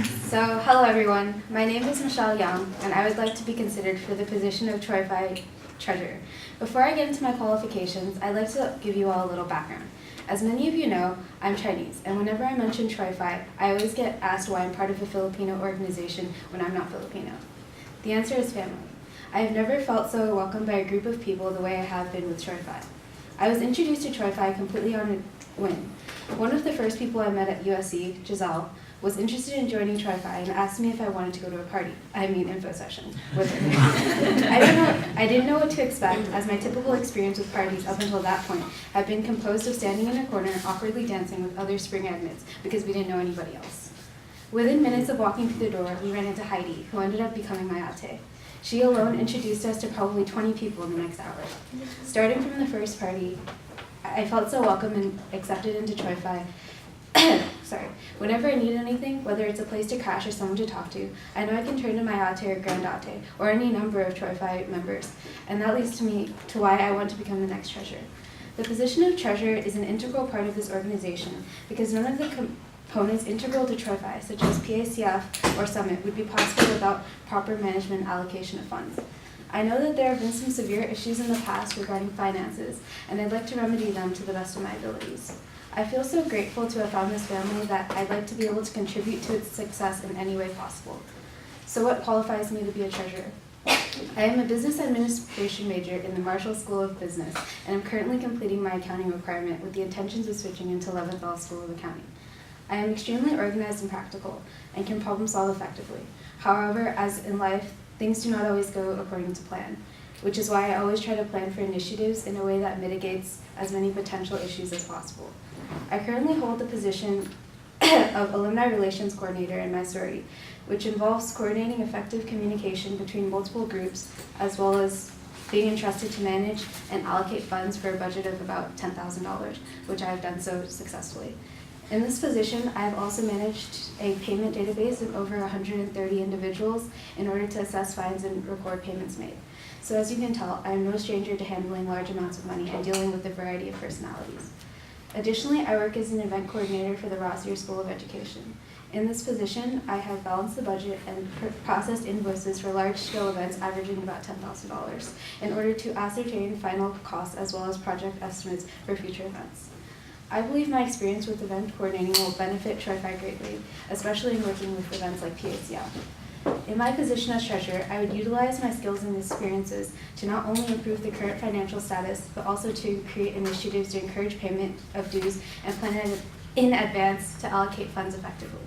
So, hello everyone. My name is Michelle Yeung, and I would like to be considered for the position of Troy Phi Treasurer. Before I get into my qualifications, I'd like to give you all a little background. As many of you know, I'm Chinese, and whenever I mention Troy Phi, I always get asked why I'm part of a Filipino organization when I'm not Filipino. The answer is family. I have never felt so welcomed by a group of people the way I have been with Troy Phi. I was introduced to Troy Phi completely on a whim. One of the first people I met at USC, Giselle, was interested in joining Troy Phi and asked me if I wanted to go to a party, info session, with her. I didn't know what to expect, as my typical experience with parties up until that point had been composed of standing in a corner awkwardly dancing with other spring admits because we didn't know anybody else. Within minutes of walking through the door, we ran into Heidi, who ended up becoming my ate. She alone introduced us to probably 20 people in the next hour. Starting from the first party, I felt so welcome and accepted into Troy Phi. Whenever I need anything, whether it's a place to crash or someone to talk to, I know I can turn to my ate or grand ate, or any number of Troy Phi members, and that leads me to why I want to become the next treasurer. The position of treasurer is an integral part of this organization because none of the components integral to Troy Phi, such as PACF or Summit, would be possible without proper management and allocation of funds. I know that there have been some severe issues in the past regarding finances, and I'd like to remedy them to the best of my abilities. I feel so grateful to have found this family that I'd like to be able to contribute to its success in any way possible. So what qualifies me to be a treasurer? I am a business administration major in the Marshall School of Business, and I'm currently completing my accounting requirement with the intentions of switching into Leventhal School of Accounting. I am extremely organized and practical, and can problem solve effectively. However, as in life, things do not always go according to plan, which is why I always try to plan for initiatives in a way that mitigates as many potential issues as possible. I currently hold the position of Alumni Relations Coordinator in my sorority, which involves coordinating effective communication between multiple groups, as well as being entrusted to manage and allocate funds for a budget of about $10,000, which I have done so successfully. In this position, I have also managed a payment database of over 130 individuals in order to assess fines and record payments made. So as you can tell, I am no stranger to handling large amounts of money and dealing with a variety of personalities. Additionally, I work as an event coordinator for the Rossier School of Education. In this position, I have balanced the budget and processed invoices for large-scale events averaging about $10,000 in order to ascertain final costs as well as project estimates for future events. I believe my experience with event coordinating will benefit Troy Phi greatly, especially in working with events like PACF. In my position as treasurer, I would utilize my skills and experiences to not only improve the current financial status, but also to create initiatives to encourage payment of dues and plan in advance to allocate funds effectively.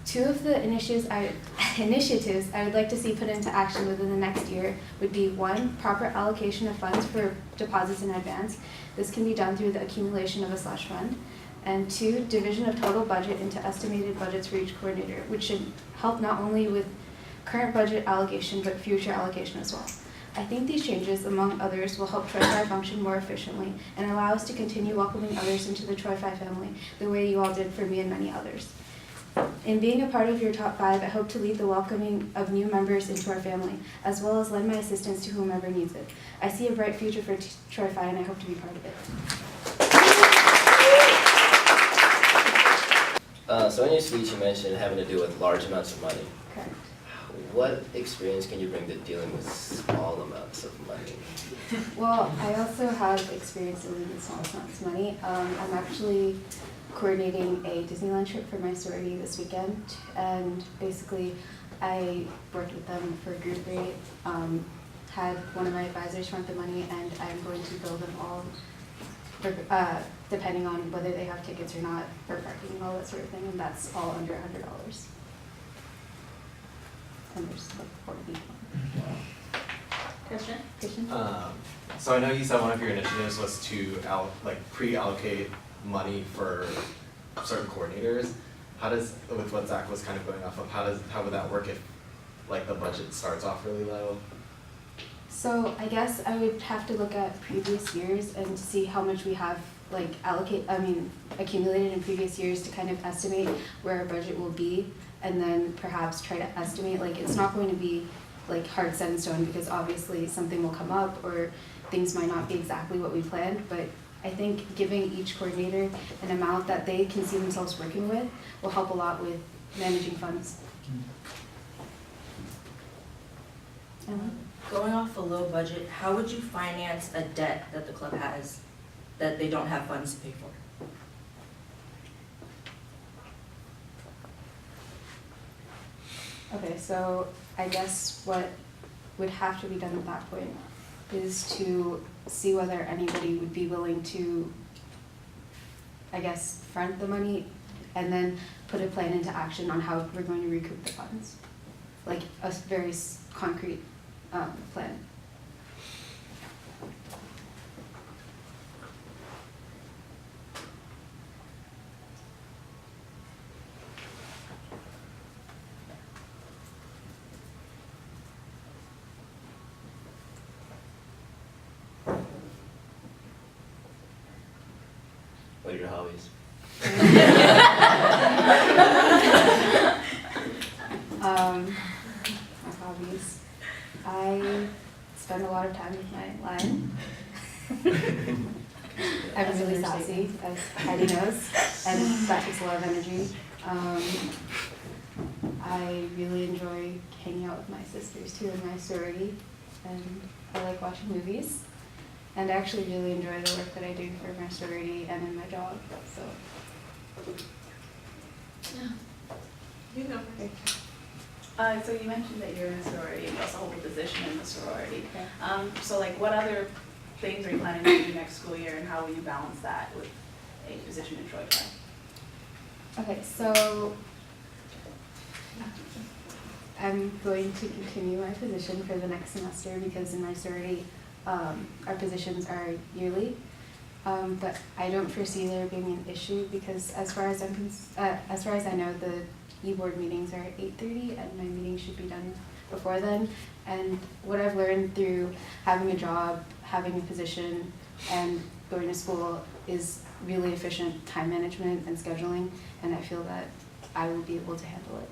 Two of the initiatives I would like to see put into action within the next year would be: one, proper allocation of funds for deposits in advance. This can be done through the accumulation of a slush fund. And two, division of total budget into estimated budgets for each coordinator, which should help not only with current budget allocation, but future allocation as well. I think these changes, among others, will help Troy Phi function more efficiently and allow us to continue welcoming others into the Troy Phi family the way you all did for me and many others. In being a part of your top 5, I hope to lead the welcoming of new members into our family, as well as lend my assistance to whomever needs it. I see a bright future for Troy Phi, and I hope to be part of it. So in your speech you mentioned having to deal with large amounts of money. Correct. What experience can you bring to dealing with small amounts of money? Well, I also have experience dealing with small amounts of money. I'm actually coordinating a Disneyland trip for my sorority this weekend, and basically I worked with them for a group rate, had one of my advisors front the money, and I'm going to bill them all for, depending on whether they have tickets or not, for parking and all that sort of thing, and that's all under $100. And there's like 4 people. Christian? So I know you said one of your initiatives was to pre-allocate money for certain coordinators. How does, with what Zach was kind of going off of, how would that work if like the budget starts off really low? So I guess I would have to look at previous years and see how much we have accumulated in previous years to kind of estimate where our budget will be, and then perhaps try to estimate, like, it's not going to be like hard set in stone because obviously something will come up or things might not be exactly what we planned, but I think giving each coordinator an amount that they can see themselves working with will help a lot with managing funds. Emma? Going off a low budget, how would you finance a debt that the club has that they don't have funds to pay for? Okay, so I guess what would have to be done at that point is to see whether anybody would be willing to, I guess, front the money and then put a plan into action on how we're going to recoup the funds. Like a very concrete plan. What are your hobbies? My hobbies. I spend a lot of time with my lion. I'm really sassy, as Heidi knows, and that takes a lot of energy. I really enjoy hanging out with my sisters too in my sorority, and I like watching movies. And I actually really enjoy the work that I do for my sorority and in my job, so. You go first. So you mentioned that you're in a sorority, you also hold a position in the sorority. Okay. So like what other things are you planning to do next school year and how will you balance that with a position in Troy Pride? Okay, so I'm going to continue my position for the next semester because in my sorority, our positions are yearly. But I don't foresee there being an issue because as far as I know, the e-board meetings are at 8:30 and my meeting should be done before then. And what I've learned through having a job, having a position, and going to school is really efficient time management and scheduling, and I feel that I will be able to handle it.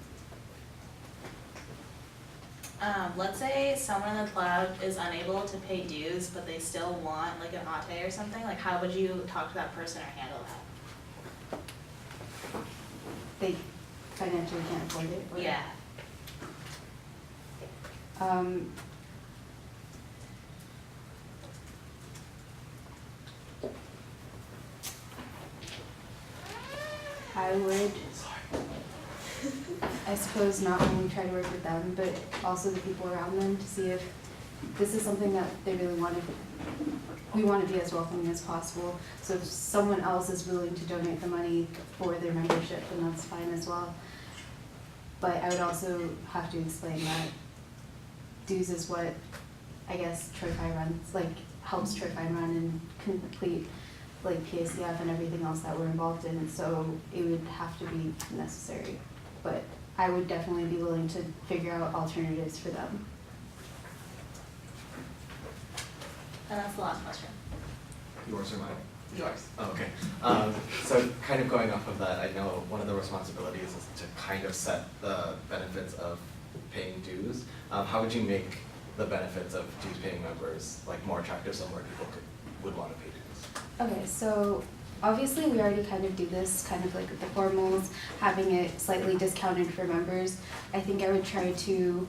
Let's say someone in the club is unable to pay dues, but they still want like an ate or something, like how would you talk to that person or handle that? They financially can't afford it. Or, Yeah. I would, I suppose, not only try to work with them, but also the people around them to see if this is something that they really want to, we want to be as welcoming as possible. So if someone else is willing to donate the money for their membership, then that's fine as well. But I would also have to explain that dues is what, I guess, Troy Phi runs, like, helps Troy Phi run and complete, like, PACF and everything else that we're involved in, so it would have to be necessary. But I would definitely be willing to figure out alternatives for them. And that's the last question. Yours or mine? Yours. Oh, okay. So kind of going off of that, I know one of the responsibilities is to kind of set the benefits of paying dues. How would you make the benefits of dues paying members like more attractive so more people would want to pay dues? Okay, so obviously we already kind of do this, kind of like with the formals, having it slightly discounted for members. I think I would try to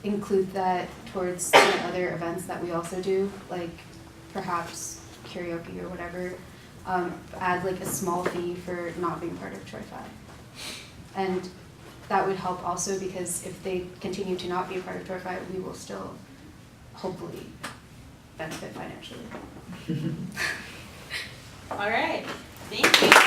include that towards the other events that we also do, like perhaps karaoke or whatever. Add like a small fee for not being part of Troy Phi. And that would help also because if they continue to not be a part of Troy Phi, we will still hopefully benefit financially. All right, thank you.